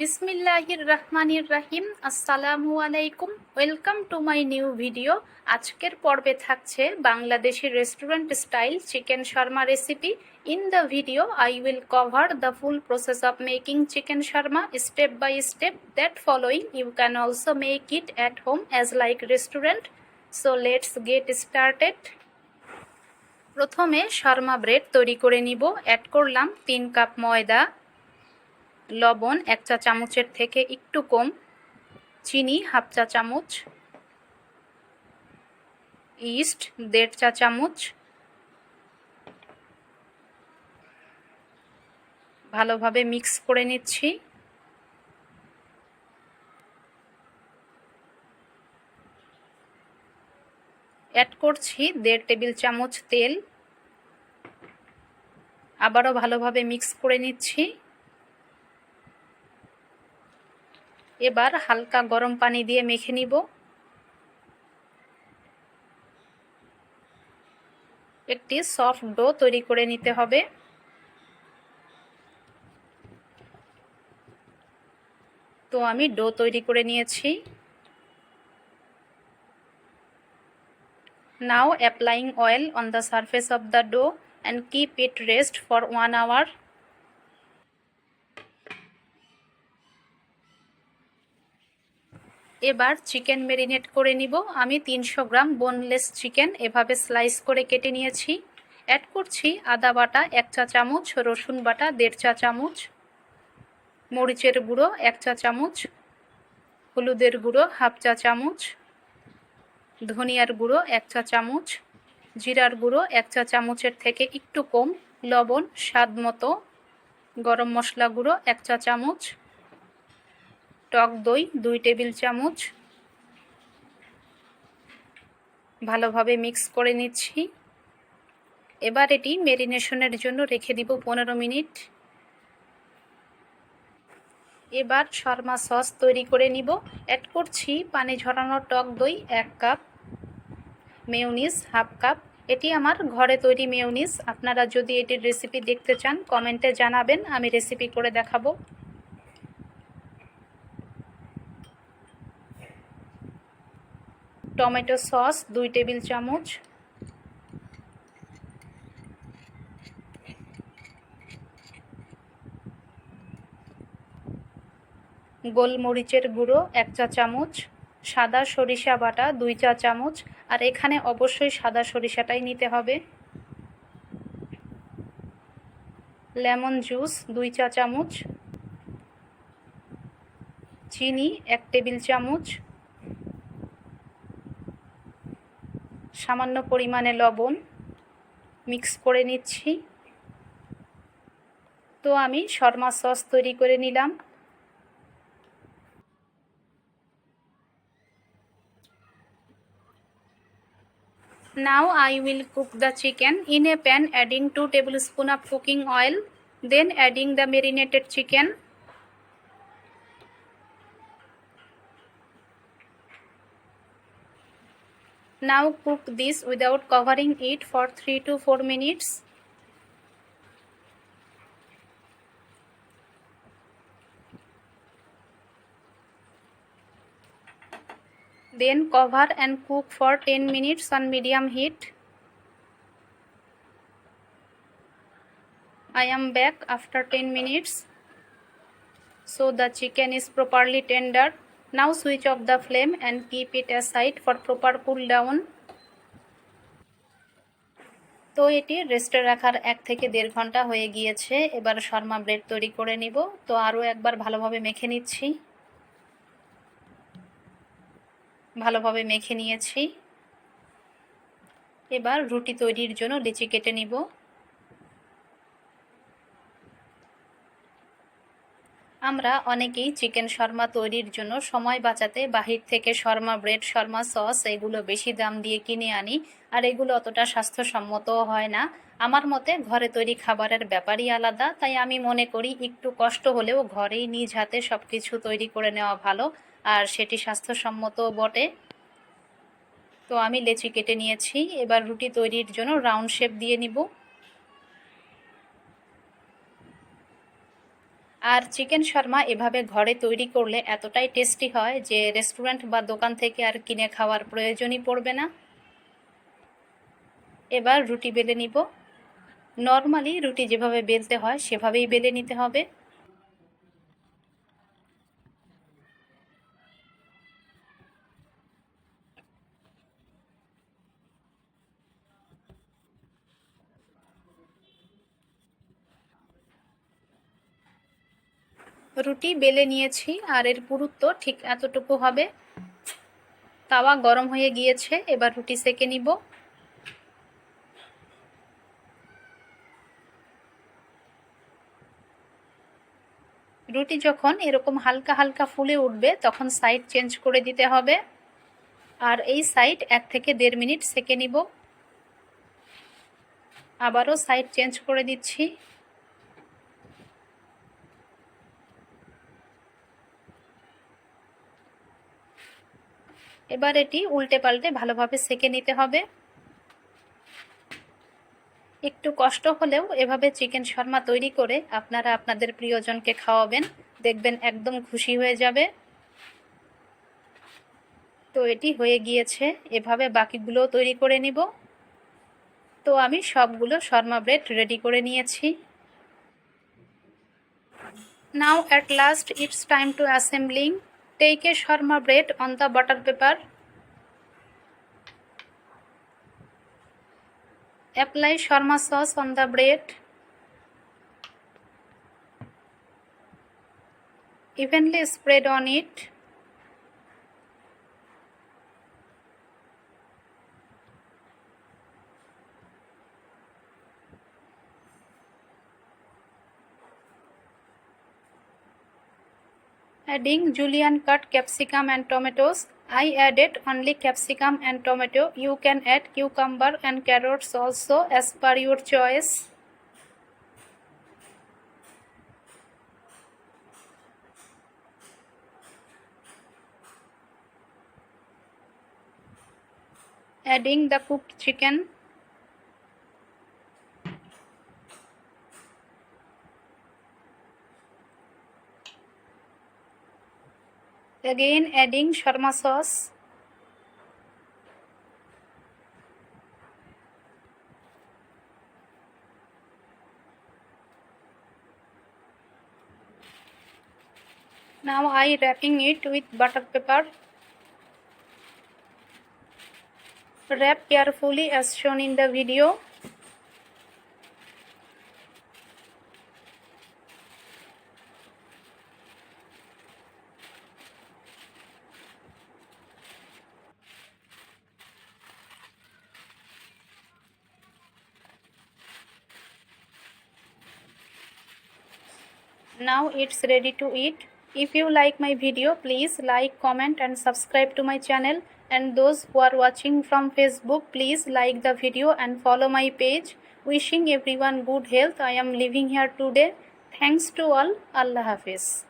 বিসমিল্লাহির রহমানির রহিম। আসসালামু আলাইকুম। Welcome to my new video. আজকের পর্বে থাকছে Bangladeshi restaurant style chicken shawarma recipe. In the video I will cover the full process of making chicken shawarma step by step. That following you can also make it at home as like restaurant. So let's get started. প্রথমে shawarma bread তৈরি করে নিব। Add করলাম 3 cup ময়দা, লবণ 1 চা চামচের থেকে একটু কম, চিনি হাফ চা চামচ, ইস্ট 1.5 চা চামচ। ভালোভাবে মিক্স করে নিচ্ছি। অ্যাড করছি 1.5 টেবিল চামচ তেল। আবারও ভালোভাবে মিক্স করে নিচ্ছি। এবার হালকা গরম পানি দিয়ে মেখে নিব। একটি সফট ডো তৈরি করে নিতে হবে। তো আমি ডো তৈরি করে নিয়েছি। Now applying oil on the surface of the dough and keep it rest for 1 hour. এবার চিকেন ম্যারিনেট করে নিব। আমি 300 গ্রাম বোনলেস চিকেন এভাবে স্লাইস করে কেটে নিয়েছি। অ্যাড করছি আদা বাটা 1 চা চামচ, রসুন বাটা 1.5 চা চামচ, মরিচের গুঁড়ো 1 চা চামচ, হলুদের গুঁড়ো হাফ চা চামচ, ধনিয়ার গুঁড়ো 1 চা চামচ, জিরার গুঁড়ো 1 চা চামচের থেকে একটু কম, লবণ স্বাদ মতো, গরম মশলা গুঁড়ো 1 চা চামচ, টক দই 2 টেবিল চামচ। ভালোভাবে মিক্স করে নিচ্ছি। এবার এটি ম্যারিনেশনের জন্য রেখে দিব 15 মিনিট। এবার শর্মা সস তৈরি করে নিব। অ্যাড করছি পানি ঝরানো টক দই 1 কাপ, মেয়োনিজ হাফ কাপ। এটি আমার ঘরে তৈরি মেয়োনিজ। আপনারা যদি এটির রেসিপি দেখতে চান কমেন্টে জানাবেন, আমি রেসিপি করে দেখাবো। টমেটো সস 2 টেবিল চামচ, গোলমরিচের গুঁড়ো 1 চা চামচ, সাদা সরিষা বাটা 2 চা চামচ, আর এখানে অবশ্যই সাদা সরিষাটাই নিতে হবে। লেমন জুস 2 চা চামচ, চিনি 1 টেবিল চামচ, সামান্য পরিমাণে লবণ। মিক্স করে নিচ্ছি। তো আমি শর্মা সস তৈরি করে নিলাম। Now I will cook the chicken in a pan, adding 2 tablespoons of cooking oil, then adding the marinated chicken. Now cook this without covering it for 3 to 4 minutes. Then cover and cook for 10 minutes on medium heat. I am back after 10 minutes. So the chicken is properly tender. Now switch off the flame and keep it aside for proper cool down. তো এটি রেস্টে রাখার 1 থেকে 1.5 ঘন্টা হয়ে গিয়েছে। এবার Sharma bread তৈরি করে নিব। তো আরও একবার ভালোভাবে মেখে নিচ্ছি। ভালোভাবে মেখে নিয়েছি। এবার রুটি তৈরির জন্য লেচি কেটে নিব। আমরা অনেকেই চিকেন শর্মা তৈরির জন্য সময় বাঁচাতে বাহির থেকে শর্মা ব্রেড, শর্মা সস এগুলো বেশি দাম দিয়ে কিনে আনি, আর এগুলো অতটা স্বাস্থ্যসম্মতও হয় না। আমার মতে ঘরে তৈরি খাবারের ব্যাপারই আলাদা। তাই আমি মনে করি একটু কষ্ট হলেও ঘরেই নিজ হাতে সব কিছু তৈরি করে নেওয়া ভালো, আর সেটি স্বাস্থ্যসম্মতও বটে। তো আমি লেচি কেটে নিয়েছি। এবার রুটি তৈরির জন্য রাউন্ড শেপ দিয়ে নিব। আর চিকেন শর্মা এভাবে ঘরে তৈরি করলে এতটাই টেস্টি হয় যে রেস্টুরেন্ট বা দোকান থেকে আর কিনে খাওয়ার প্রয়োজনই পড়বে না। এবার রুটি বেলে নিব। নর্মালি রুটি যেভাবে বেলতে হয় সেভাবেই বেলে নিতে হবে। রুটি বেলে নিয়েছি আর এর পুরুত্ব ঠিক এতটুকু হবে। তাওয়া গরম হয়ে গিয়েছে, এবার রুটি সেকে নিব। রুটি যখন এরকম হালকা হালকা ফুলে উঠবে তখন সাইড চেঞ্জ করে দিতে হবে। আর এই সাইড 1 থেকে 1.5 মিনিট সেকে নিব। আবারও সাইড চেঞ্জ করে দিচ্ছি। এবার এটি উল্টে পাল্টে ভালোভাবে সেকে নিতে হবে। একটু কষ্ট হলেও এভাবে চিকেন শর্মা তৈরি করে আপনারা আপনাদের প্রিয়জনকে খাওয়াবেন, দেখবেন একদম খুশি হয়ে যাবে। তো এটি হয়ে গিয়েছে, এভাবে বাকিগুলোও তৈরি করে নিব। তো আমি সবগুলো শর্মা ব্রেড রেডি করে নিয়েছি। Now at last it's time to assembling. Take a shawarma bread on the butter paper. Apply shawarma sauce on the bread. Evenly spread on it. Adding julienne cut capsicum and tomatoes. I added only capsicum and tomato. You can add cucumber and carrots also as per your choice. Adding the cooked chicken. Again adding shawarma sauce. Now I wrapping it with butter paper. Wrap carefully as shown in the video. Now it's ready to eat. If you like my video, please like, comment and subscribe to my channel. And those who are watching from Facebook, please like the video and follow my page. Wishing everyone good health. I am leaving here today. Thanks to all. Allah Hafiz.